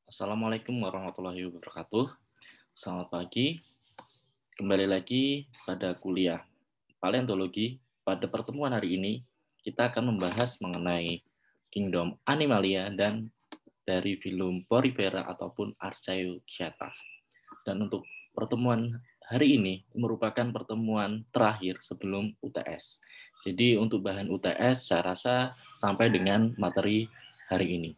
Assalamualaikum warahmatullahi wabarakatuh. Selamat pagi. Kembali lagi pada kuliah paleontologi. Pada pertemuan hari ini, kita akan membahas mengenai Kingdom Animalia dan dari filum Porifera ataupun Archaeochyta. Dan untuk pertemuan hari ini merupakan pertemuan terakhir sebelum UTS. Jadi untuk bahan UTS saya rasa sampai dengan materi hari ini.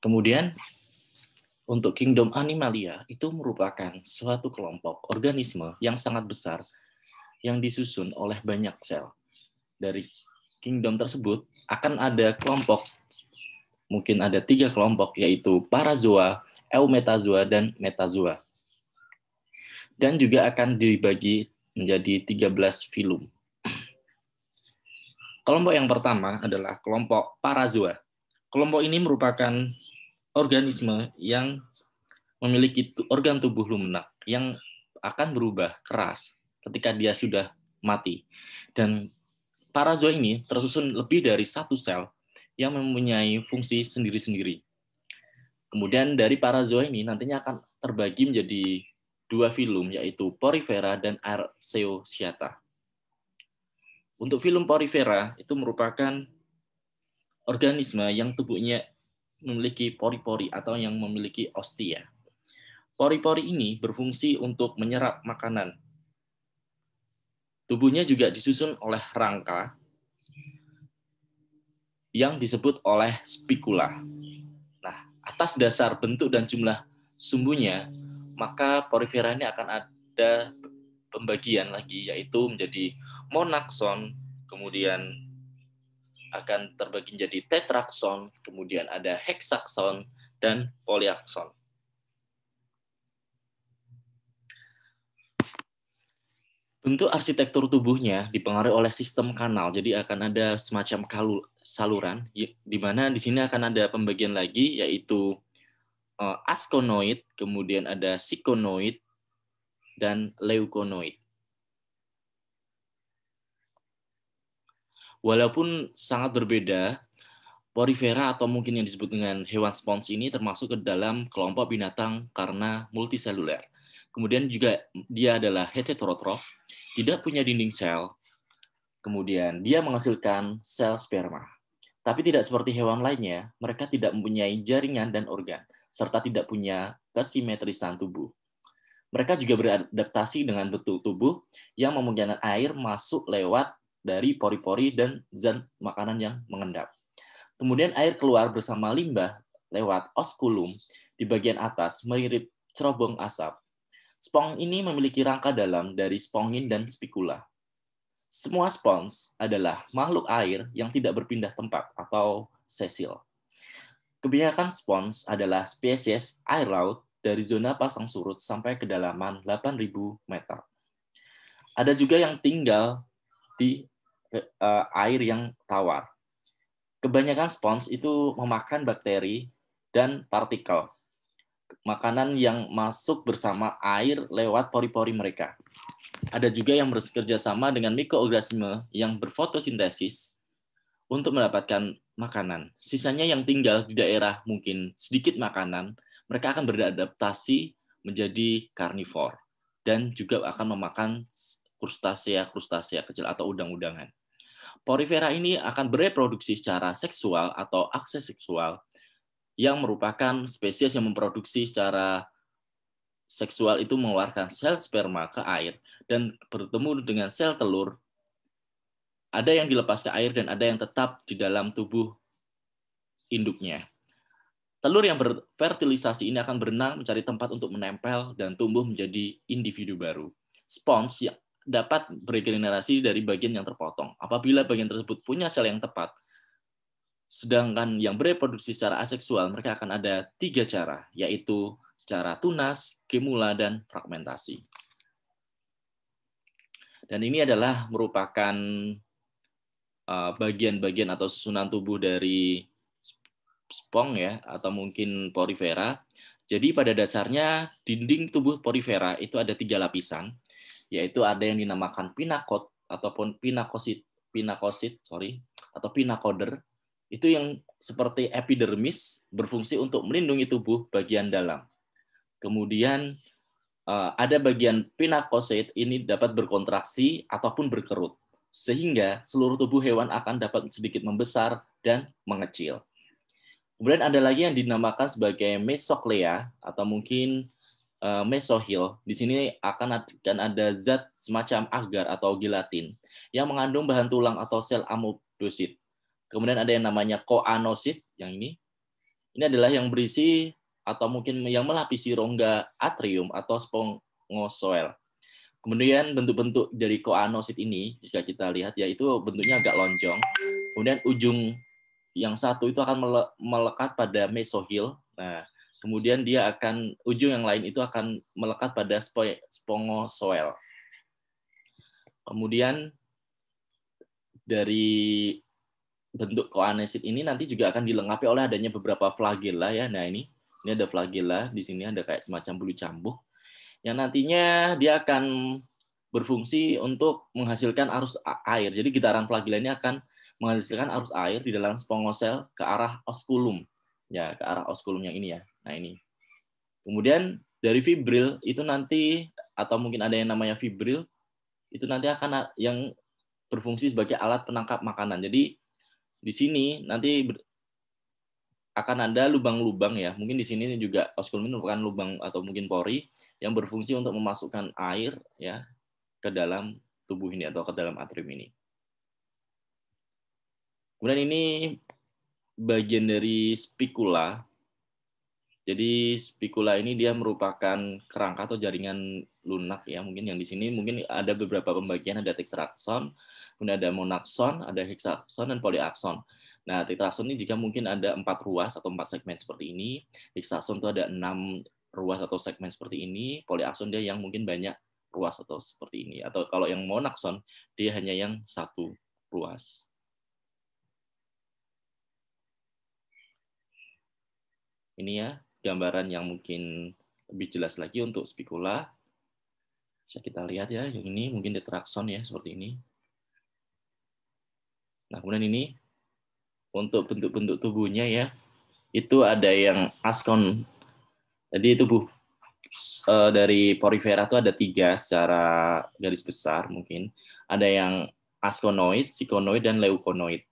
Kemudian untuk Kingdom Animalia itu merupakan suatu kelompok organisme yang sangat besar yang disusun oleh banyak sel. Dari kingdom tersebut akan ada kelompok, mungkin ada 3 kelompok, yaitu parazoa, eumetazoa, dan metazoa. Dan juga akan dibagi menjadi 13 filum. Kelompok yang pertama adalah kelompok parazoa. Kelompok ini merupakan organisme yang memiliki organ tubuh lunak yang akan berubah keras ketika dia sudah mati. Dan parazoa ini tersusun lebih dari satu sel yang mempunyai fungsi sendiri-sendiri. Kemudian dari parazoa ini nantinya akan terbagi menjadi 2 filum, yaitu Porifera dan Archaeochyta. Untuk filum Porifera itu merupakan organisme yang tubuhnya memiliki pori-pori atau yang memiliki ostia. Pori-pori ini berfungsi untuk menyerap makanan. Tubuhnya juga disusun oleh rangka yang disebut oleh spikula. Nah, atas dasar bentuk dan jumlah sumbunya, maka porifera ini akan ada pembagian lagi, yaitu menjadi monakson, kemudian akan terbagi menjadi tetrakson, kemudian ada heksakson, dan poliakson. Bentuk arsitektur tubuhnya dipengaruhi oleh sistem kanal, jadi akan ada semacam saluran, di mana di sini akan ada pembagian lagi, yaitu askonoid, kemudian ada sikonoid, dan leukonoid. Walaupun sangat berbeda, porifera atau mungkin yang disebut dengan hewan spons ini termasuk ke dalam kelompok binatang karena multiseluler. Kemudian juga dia adalah heterotrof, tidak punya dinding sel, kemudian dia menghasilkan sel sperma. Tapi tidak seperti hewan lainnya, mereka tidak mempunyai jaringan dan organ, serta tidak punya kesimetrisan tubuh. Mereka juga beradaptasi dengan bentuk tubuh yang memungkinkan air masuk lewat dari pori-pori dan zat makanan yang mengendap. Kemudian air keluar bersama limbah lewat osculum di bagian atas mirip cerobong asap. Spons ini memiliki rangka dalam dari spongin dan spikula. Semua spons adalah makhluk air yang tidak berpindah tempat atau sesil. Kebanyakan spons adalah spesies air laut dari zona pasang surut sampai kedalaman 8.000 meter. Ada juga yang tinggal di air yang tawar. Kebanyakan spons itu memakan bakteri dan partikel makanan yang masuk bersama air lewat pori-pori mereka. Ada juga yang bekerja sama dengan mikroorganisme yang berfotosintesis untuk mendapatkan makanan. Sisanya yang tinggal di daerah mungkin sedikit makanan, mereka akan beradaptasi menjadi karnivor dan juga akan memakan krustasea kecil atau udang-udangan. Porifera ini akan bereproduksi secara seksual atau akses seksual yang merupakan spesies yang memproduksi secara seksual itu mengeluarkan sel sperma ke air dan bertemu dengan sel telur. Ada yang dilepas ke air dan ada yang tetap di dalam tubuh induknya. Telur yang berfertilisasi ini akan berenang mencari tempat untuk menempel dan tumbuh menjadi individu baru. Spons yang dapat beregenerasi dari bagian yang terpotong. Apabila bagian tersebut punya sel yang tepat, sedangkan yang bereproduksi secara aseksual, mereka akan ada 3 cara, yaitu secara tunas, gemula, dan fragmentasi. Dan ini adalah merupakan bagian-bagian atau susunan tubuh dari spons ya, atau mungkin porifera. Jadi pada dasarnya dinding tubuh porifera itu ada 3 lapisan. yaitu ada yang dinamakan pinakot ataupun pinakosit, atau pinakoder. Itu yang seperti epidermis berfungsi untuk melindungi tubuh bagian dalam. Kemudian ada bagian pinakosit ini dapat berkontraksi ataupun berkerut, sehingga seluruh tubuh hewan akan dapat sedikit membesar dan mengecil. Kemudian ada lagi yang dinamakan sebagai mesoklea atau mungkin mesohil. Di sini akan ada zat semacam agar atau gelatin yang mengandung bahan tulang atau sel amebosit. Kemudian ada yang namanya koanosit, yang ini. Ini adalah yang berisi atau mungkin yang melapisi rongga atrium atau spongosoel. Kemudian bentuk-bentuk dari koanosit ini, jika kita lihat, yaitu bentuknya agak lonjong. Kemudian ujung yang satu itu akan melekat pada mesohil. Nah, kemudian ujung yang lain itu akan melekat pada spongosoel. Kemudian dari bentuk koanosit ini nanti juga akan dilengkapi oleh adanya beberapa flagella ya. Nah, ini ada flagella, di sini ada kayak semacam bulu cambuk yang nantinya dia akan berfungsi untuk menghasilkan arus air. Jadi getaran flagella ini akan menghasilkan arus air di dalam spongosel ke arah osculum. Ya, ke arah osculum yang ini ya. Nah, ini. Kemudian dari fibril itu nanti, atau mungkin ada yang namanya fibril, itu nanti akan yang berfungsi sebagai alat penangkap makanan. Jadi di sini nanti akan ada lubang-lubang ya. Mungkin di sini juga osculum ini merupakan lubang atau mungkin pori yang berfungsi untuk memasukkan air ya ke dalam tubuh ini atau ke dalam atrium ini. Kemudian ini bagian dari spicula. Jadi spicula ini dia merupakan kerangka atau jaringan lunak ya. Mungkin yang di sini mungkin ada beberapa pembagian, ada tetrakson, kemudian ada monakson, ada hexakson dan polyakson. Nah, tetrakson ini jika mungkin ada 4 ruas atau 4 segmen seperti ini. Hexakson itu ada 6 ruas atau segmen seperti ini. Polyakson dia yang mungkin banyak ruas atau seperti ini. Atau kalau yang monakson dia hanya yang 1 ruas. Ini ya gambaran yang mungkin lebih jelas lagi untuk spicula. Bisa kita lihat ya, yang ini mungkin tetrakson ya, seperti ini. Nah, kemudian ini untuk bentuk-bentuk tubuhnya ya, itu ada yang askon. Jadi tubuh dari porifera itu ada 3 secara garis besar mungkin. Ada yang askonoid, sikonoid, dan leukonoid.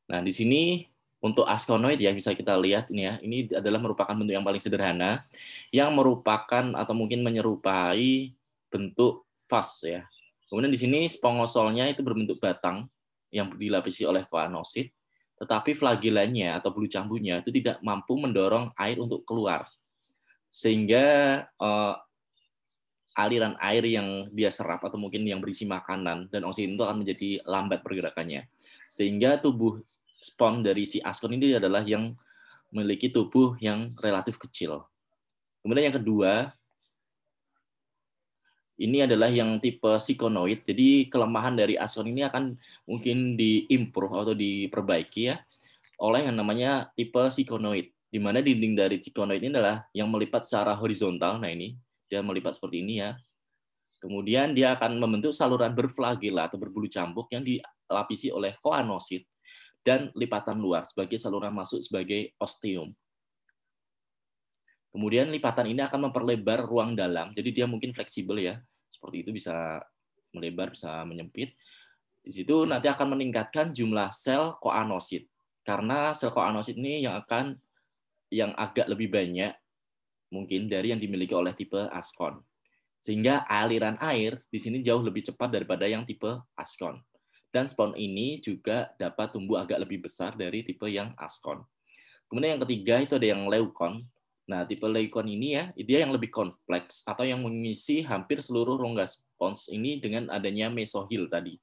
Nah, di sini untuk askonoid ya bisa kita lihat ini ya. Ini adalah merupakan bentuk yang paling sederhana yang merupakan atau mungkin menyerupai bentuk vas ya. Kemudian di sini spongosolnya itu berbentuk batang yang dilapisi oleh koanosit, tetapi flagellanya atau bulu cambunya itu tidak mampu mendorong air untuk keluar. Sehingga aliran air yang dia serap atau mungkin yang berisi makanan dan oksigen itu akan menjadi lambat pergerakannya. Sehingga tubuh spons dari si askon ini adalah yang memiliki tubuh yang relatif kecil. Kemudian yang kedua, ini adalah yang tipe sikonoid. Jadi kelemahan dari askon ini akan mungkin diimprove atau diperbaiki ya oleh yang namanya tipe sikonoid, di mana dinding dari sikonoid ini adalah yang melipat secara horizontal. Nah, ini dia melipat seperti ini ya. Kemudian dia akan membentuk saluran berflagela atau berbulu cambuk yang dilapisi oleh koanosit dan lipatan luar sebagai saluran masuk sebagai osteum. Kemudian lipatan ini akan memperlebar ruang dalam, jadi dia mungkin fleksibel ya, seperti itu bisa melebar, bisa menyempit. Di situ nanti akan meningkatkan jumlah sel koanosit, karena sel koanosit ini yang agak lebih banyak mungkin dari yang dimiliki oleh tipe askon. Sehingga aliran air di sini jauh lebih cepat daripada yang tipe askon. Dan spons ini juga dapat tumbuh agak lebih besar dari tipe yang askon. Kemudian yang ketiga itu ada yang leukon. Nah, tipe leukon ini ya, dia yang lebih kompleks atau yang mengisi hampir seluruh rongga spons ini dengan adanya mesohil tadi.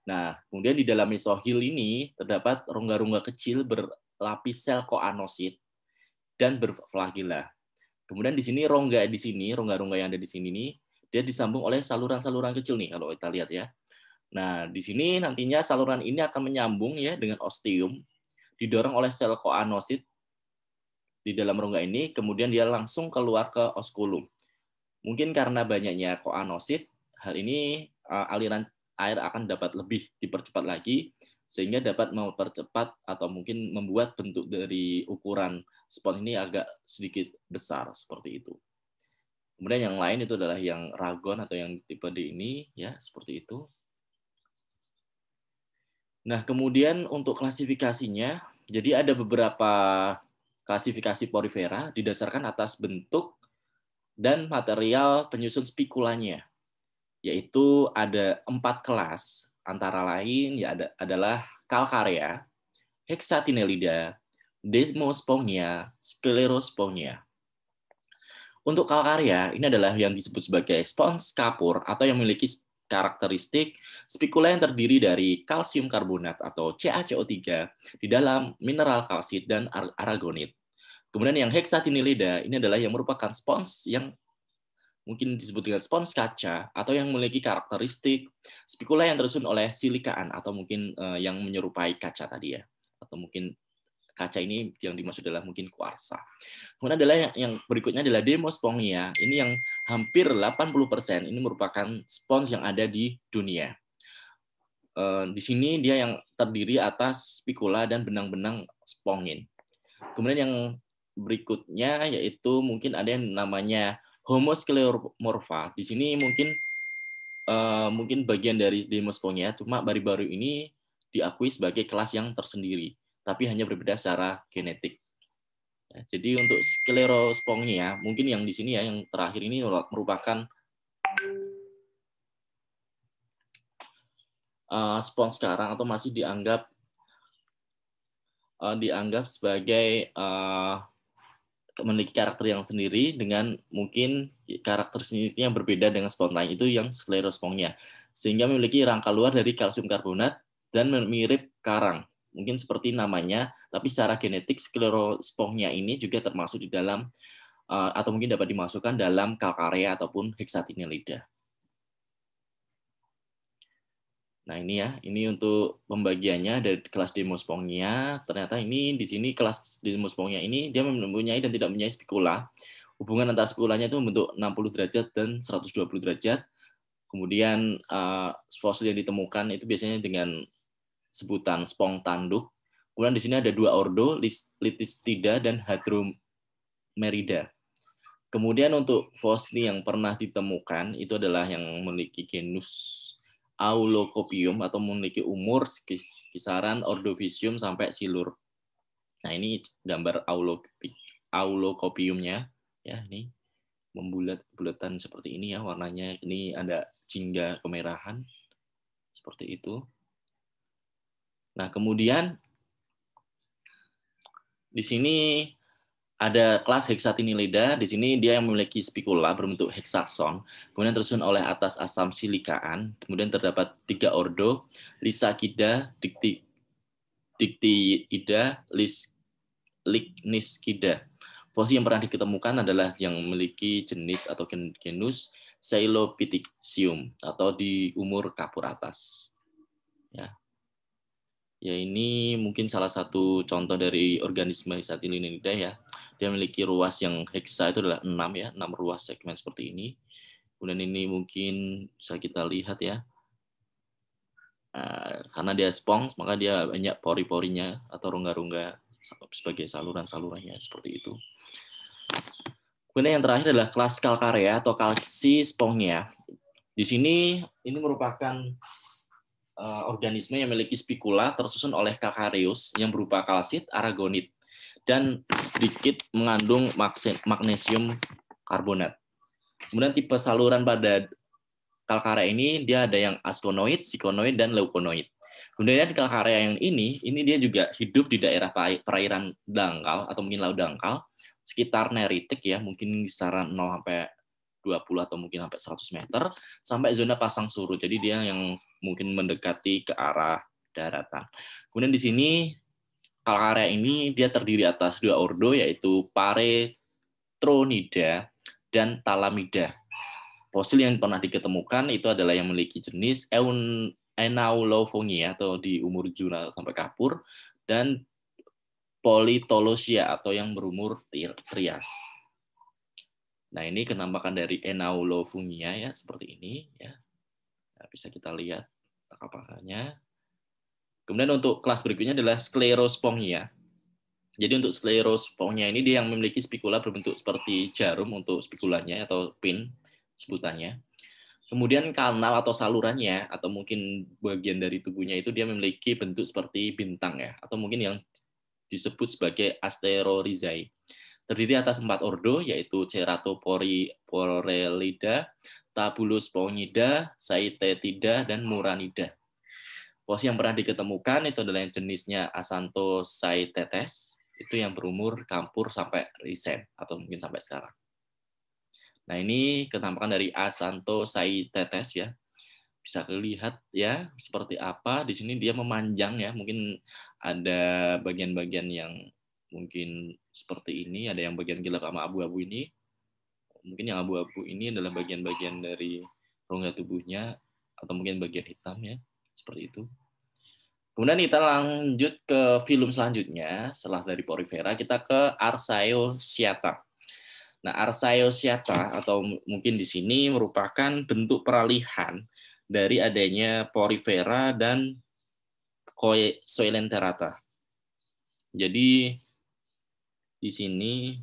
Nah, kemudian di dalam mesohil ini terdapat rongga-rongga kecil berlapis sel koanosit dan berflagella. Kemudian di sini rongga-rongga yang ada di sini nih, dia disambung oleh saluran-saluran kecil nih kalau kita lihat ya. Nah, di sini nantinya saluran ini akan menyambung ya dengan osteum, didorong oleh sel koanosit di dalam rongga ini, kemudian dia langsung keluar ke osculum. Mungkin karena banyaknya koanosit, hal ini aliran air akan dapat lebih dipercepat lagi, sehingga dapat mempercepat atau mungkin membuat bentuk dari ukuran spons ini agak sedikit besar seperti itu. Kemudian yang lain itu adalah yang ragon atau yang tipe D ini, ya seperti itu. Nah, kemudian untuk klasifikasinya, jadi ada beberapa klasifikasi porifera didasarkan atas bentuk dan material penyusun spikulanya, yaitu ada 4 kelas, antara lain ya adalah Calcarea, Hexatinellida, Desmospongia, Sclerospongia. Untuk Calcarea, ini adalah yang disebut sebagai spons kapur atau yang memiliki karakteristik spikula yang terdiri dari kalsium karbonat atau CaCO3 di dalam mineral kalsit dan aragonit. Kemudian yang hexatinellida ini adalah yang merupakan spons yang mungkin disebut dengan spons kaca atau yang memiliki karakteristik spikula yang tersusun oleh silikaan atau mungkin yang menyerupai kaca tadi ya, atau mungkin kaca ini yang dimaksud adalah mungkin kuarsa. Kemudian adalah yang berikutnya adalah Demospongia. Ini yang hampir 80% ini merupakan spons yang ada di dunia. Di sini dia yang terdiri atas spikula dan benang-benang spongin. Kemudian yang berikutnya yaitu mungkin ada yang namanya Homoscleromorpha. Di sini mungkin bagian dari Demospongia, cuma baru-baru ini diakui sebagai kelas yang tersendiri, tapi hanya berbeda secara genetik. Ya, jadi untuk Sclerospongia, mungkin yang di sini ya, yang terakhir ini merupakan spons sekarang atau masih dianggap sebagai memiliki karakter yang sendiri dengan mungkin karakter sendiri yang berbeda dengan spons lain, itu yang Sclerospongia, sehingga memiliki rangka luar dari kalsium karbonat dan mirip karang. Mungkin seperti namanya, tapi secara genetik Sclerospongia ini juga termasuk di dalam atau mungkin dapat dimasukkan dalam Calcarea ataupun Hexatinellida. Nah ini ya, ini untuk pembagiannya dari kelas Demospongia. Ternyata ini di sini kelas Demospongia ini dia mempunyai dan tidak mempunyai spikula. Hubungan antara spikulanya itu membentuk 60 derajat dan 120 derajat. Kemudian fosil yang ditemukan itu biasanya dengan sebutan spong tanduk. Kemudian di sini ada 2 ordo, Litistida dan Hadromerida. Kemudian untuk fosil yang pernah ditemukan itu adalah yang memiliki genus Aulocopium atau memiliki umur kisaran Ordovicium sampai Silur. Nah, ini gambar Aulocopiumnya ya, ini membulat-bulatan seperti ini ya warnanya. Ini ada jingga kemerahan seperti itu. Nah, kemudian di sini ada kelas Hexatinellida. Di sini dia yang memiliki spikula berbentuk heksagon, kemudian tersusun oleh atas asam silikaan. Kemudian terdapat 3 ordo, Lysakida, Dictyoida, Ligniskida. Fosil yang pernah ditemukan adalah yang memiliki jenis atau genus Caelopithecium atau di umur kapur atas. Ya, ini mungkin salah satu contoh dari organisme Hexatinellida ya. Dia memiliki ruas yang heksa itu adalah 6 ya, 6 ruas segmen seperti ini. Kemudian ini mungkin bisa kita lihat ya. Karena dia spons, maka dia banyak pori-porinya atau rongga-rongga sebagai saluran-salurannya seperti itu. Kemudian yang terakhir adalah kelas Calcarea atau Calcispongia. Di sini ini merupakan organisme yang memiliki spikula tersusun oleh calcareous yang berupa kalsit, aragonit, dan sedikit mengandung magnesium karbonat. Kemudian tipe saluran pada Calcarea ini dia ada yang askonoid, sikonoid, dan leukonoid. Kemudian Calcarea yang ini dia juga hidup di daerah perairan dangkal atau mungkin laut dangkal, sekitar neritik ya, mungkin kisaran 0 sampai 20 atau mungkin sampai 100 meter, sampai zona pasang surut. Jadi dia yang mungkin mendekati ke arah daratan. Kemudian di sini Calcarea ini dia terdiri atas 2 ordo, yaitu Paretronida dan Thalamida. Fosil yang pernah diketemukan itu adalah yang memiliki jenis Enaulofonia atau di umur juna sampai kapur, dan Polytolosia atau yang berumur Trias. Nah, ini kenampakan dari Enaulofungia ya, seperti ini ya. Nah, bisa kita lihat kenampakannya. Kemudian untuk kelas berikutnya adalah Sclerospongia. Jadi untuk Sclerospongia ini dia yang memiliki spikula berbentuk seperti jarum untuk spikulanya atau pin sebutannya. Kemudian kanal atau salurannya atau mungkin bagian dari tubuhnya itu dia memiliki bentuk seperti bintang ya, atau mungkin yang disebut sebagai Asterorhizae. Terdiri atas 4 ordo yaitu Ceratoporellida, Tabulosponida, Saithetida, dan Muranida. Fosil yang pernah diketemukan itu adalah yang jenisnya Acanthosaetetes, itu yang berumur kampur sampai Risen atau mungkin sampai sekarang. Nah, ini kenampakan dari Acanthosaetetes ya. Bisa dilihat ya seperti apa di sini dia memanjang ya, mungkin ada bagian-bagian yang mungkin seperti ini, ada yang bagian gelap sama abu-abu ini. Mungkin yang abu-abu ini adalah bagian-bagian dari rongga tubuhnya atau mungkin bagian hitam ya, seperti itu. Kemudian kita lanjut ke film selanjutnya, setelah dari Porifera kita ke Archaeocyata. Nah, Archaeocyata atau mungkin di sini merupakan bentuk peralihan dari adanya Porifera dan Coelenterata. Jadi di sini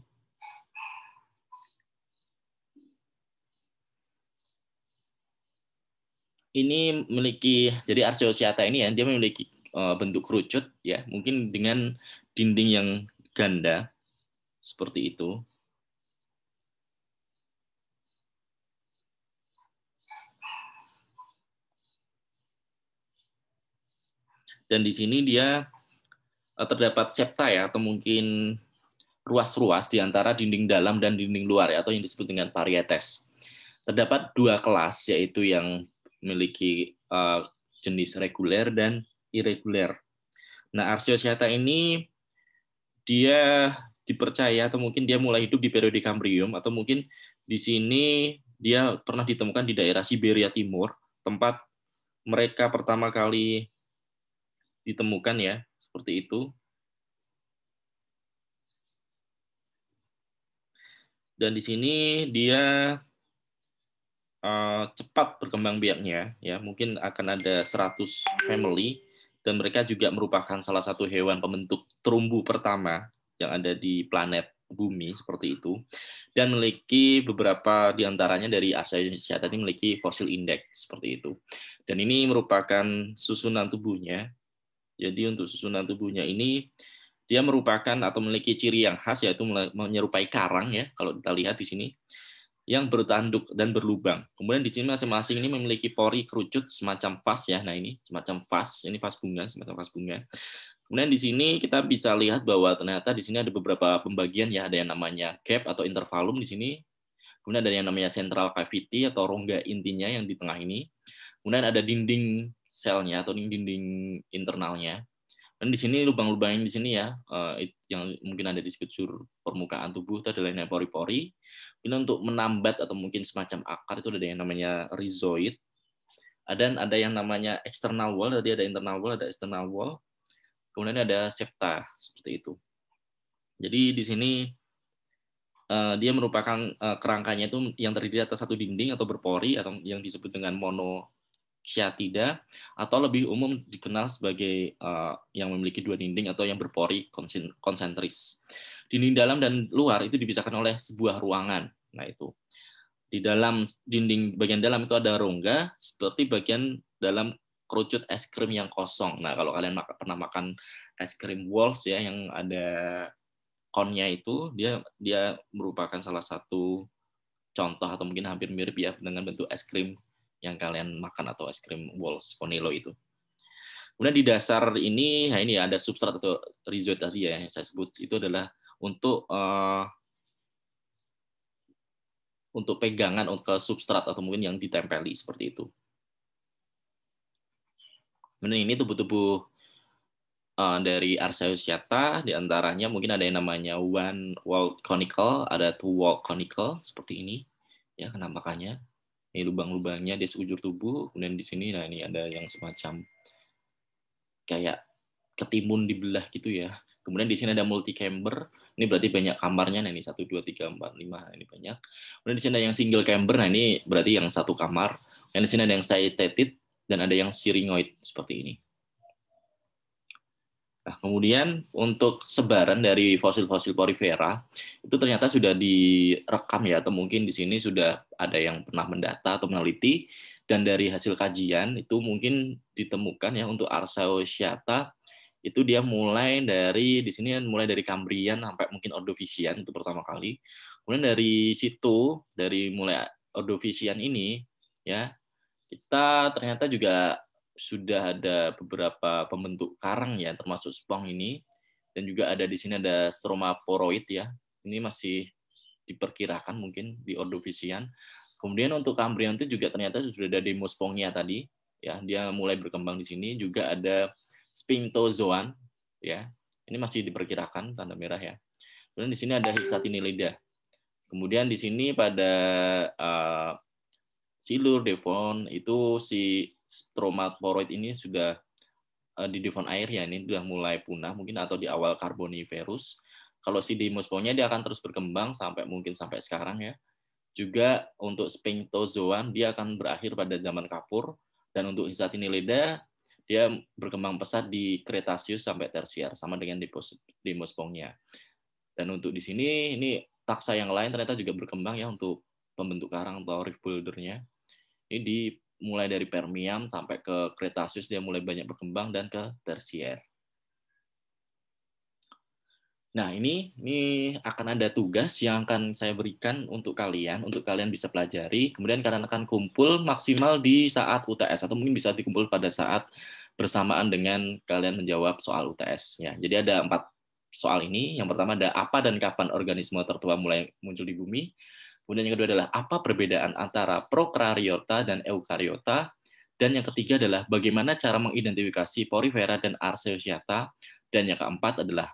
ini memiliki, jadi Archaeocyata ini ya dia memiliki bentuk kerucut ya, mungkin dengan dinding yang ganda seperti itu. Dan di sini dia terdapat septa ya, atau mungkin ruas-ruas di antara dinding dalam dan dinding luar ya, atau yang disebut dengan parietes. Terdapat 2 kelas yaitu yang memiliki jenis reguler dan irreguler. Nah, Archaeocyata ini dia dipercaya atau mungkin dia mulai hidup di periode Kambrium, atau mungkin di sini dia pernah ditemukan di daerah Siberia Timur, tempat mereka pertama kali ditemukan ya, seperti itu. Dan di sini dia cepat berkembang biaknya ya, mungkin akan ada 100 family, dan mereka juga merupakan salah satu hewan pembentuk terumbu pertama yang ada di planet bumi seperti itu, dan memiliki beberapa diantaranya dari Archaeocyata ini memiliki fosil indeks seperti itu. Dan ini merupakan susunan tubuhnya. Jadi untuk susunan tubuhnya ini dia merupakan atau memiliki ciri yang khas yaitu menyerupai karang ya, kalau kita lihat di sini, yang bertanduk dan berlubang. Kemudian di sini masing-masing ini memiliki pori kerucut semacam vas ya. Nah, ini semacam vas, ini vas bunga, semacam vas bunga. Kemudian di sini kita bisa lihat bahwa ternyata di sini ada beberapa pembagian ya, ada yang namanya gap atau intervalum di sini. Kemudian ada yang namanya central cavity atau rongga intinya yang di tengah ini. Kemudian ada dinding selnya atau dinding internalnya. Dan di sini lubang-lubang yang di sini ya, yang mungkin ada di sekujur permukaan tubuh itu adalah yang pori-pori. Ini untuk menambat atau mungkin semacam akar itu ada yang namanya rhizoid. Ada yang namanya external wall, tadi ada internal wall, ada external wall. Kemudian ada septa seperti itu. Jadi di sini dia merupakan kerangkanya itu yang terdiri atas satu dinding atau berpori atau yang disebut dengan monocyatida, atau lebih umum dikenal sebagai yang memiliki 2 dinding atau yang berpori konsentris. Dinding dalam dan luar itu dipisahkan oleh sebuah ruangan. Nah, itu di dalam dinding bagian dalam itu ada rongga seperti bagian dalam kerucut es krim yang kosong. Nah, kalau kalian pernah makan es krim Walls ya yang ada konnya itu, dia merupakan salah satu contoh atau mungkin hampir mirip ya dengan bentuk es krim yang kalian makan atau es krim Walls Conelo itu. Kemudian di dasar ini, nah ini ada substrat atau rhizoid tadi ya yang saya sebut, itu adalah untuk pegangan ke substrat atau mungkin yang ditempeli seperti itu. Kemudian ini tubuh-tubuh dari Archaeocyata, diantaranya mungkin ada yang namanya one wall conical, ada two wall conical seperti ini ya penampakannya. Ini lubang-lubangnya di sekujur tubuh. Kemudian di sini, nah ini ada yang semacam kayak ketimun dibelah gitu ya. Kemudian di sini ada multi camber, ini berarti banyak kamarnya. Nah, ini 1 2 3 4 5, ini banyak. Kemudian di sini ada yang single camber, nah ini berarti yang satu kamar. Dan di sini ada yang side-tetted dan ada yang syringoid seperti ini. Nah, kemudian untuk sebaran dari fosil-fosil porifera itu ternyata sudah direkam ya, atau mungkin di sini sudah ada yang pernah mendata atau meneliti, dan dari hasil kajian itu mungkin ditemukan ya untuk Archaeocyata itu dia mulai dari di sini mulai dari Kambrian sampai mungkin Ordovisian itu pertama kali. Kemudian dari situ, dari mulai Ordovisian ini ya, kita ternyata juga sudah ada beberapa pembentuk karang ya, termasuk spong ini, dan juga ada di sini ada Stromaporoid ya. Ini masih diperkirakan mungkin di Ordovisian. Kemudian untuk Kambrian itu juga ternyata sudah ada Demospongnia tadi, ya, dia mulai berkembang di sini. Juga ada Sphinxozoan, ya. Ini masih diperkirakan tanda merah ya. Kemudian di sini ada Hexatinellida. Kemudian di sini pada Silur, Devon itu si Stromaporoid ini sudah di Devon air ya, ini sudah mulai punah mungkin atau di awal Carboniferous. Kalau si Demospongnia dia akan terus berkembang sampai mungkin sampai sekarang ya. Juga untuk Sphinxozoan dia akan berakhir pada zaman Kapur, dan untuk Hexatinellida dia berkembang pesat di Cretaceous sampai Tersier sama dengan Demospongnia. Dan untuk di sini ini taksa yang lain ternyata juga berkembang ya untuk pembentuk karang atau reef bouldernya. Ini mulai dari Permian sampai ke Cretaceous dia mulai banyak berkembang dan ke Tersier. Nah, ini akan ada tugas yang akan saya berikan untuk kalian bisa pelajari. Kemudian kalian akan kumpul maksimal di saat UTS, atau mungkin bisa dikumpul pada saat bersamaan dengan kalian menjawab soal UTS. Ya, jadi ada 4 soal ini. Yang pertama ada apa dan kapan organisme tertua mulai muncul di bumi. Kemudian yang kedua adalah apa perbedaan antara prokariota dan eukariota. Dan yang ketiga adalah bagaimana cara mengidentifikasi porifera dan archaeocyata. Dan yang keempat adalah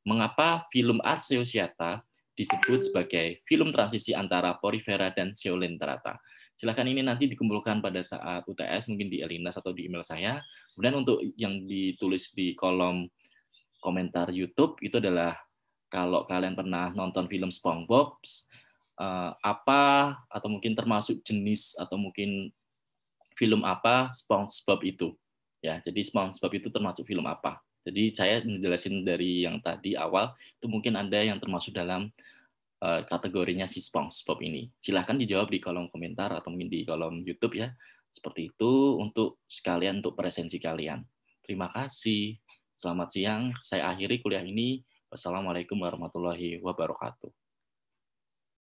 mengapa filum Archaeocyata disebut sebagai filum transisi antara porifera dan Zeolenterata. Silakan ini nanti dikumpulkan pada saat UTS, mungkin di Elinas atau di email saya. Kemudian untuk yang ditulis di kolom komentar YouTube itu adalah kalau kalian pernah nonton film SpongeBob, apa atau mungkin termasuk jenis atau mungkin film apa SpongeBob itu. Ya, jadi SpongeBob itu termasuk film apa? Jadi saya menjelasin dari yang tadi awal itu mungkin ada yang termasuk dalam kategorinya si SpongeBob ini. Silahkan dijawab di kolom komentar atau mungkin di kolom YouTube ya. Seperti itu untuk sekalian untuk presensi kalian. Terima kasih. Selamat siang. Saya akhiri kuliah ini. Wassalamualaikum warahmatullahi wabarakatuh.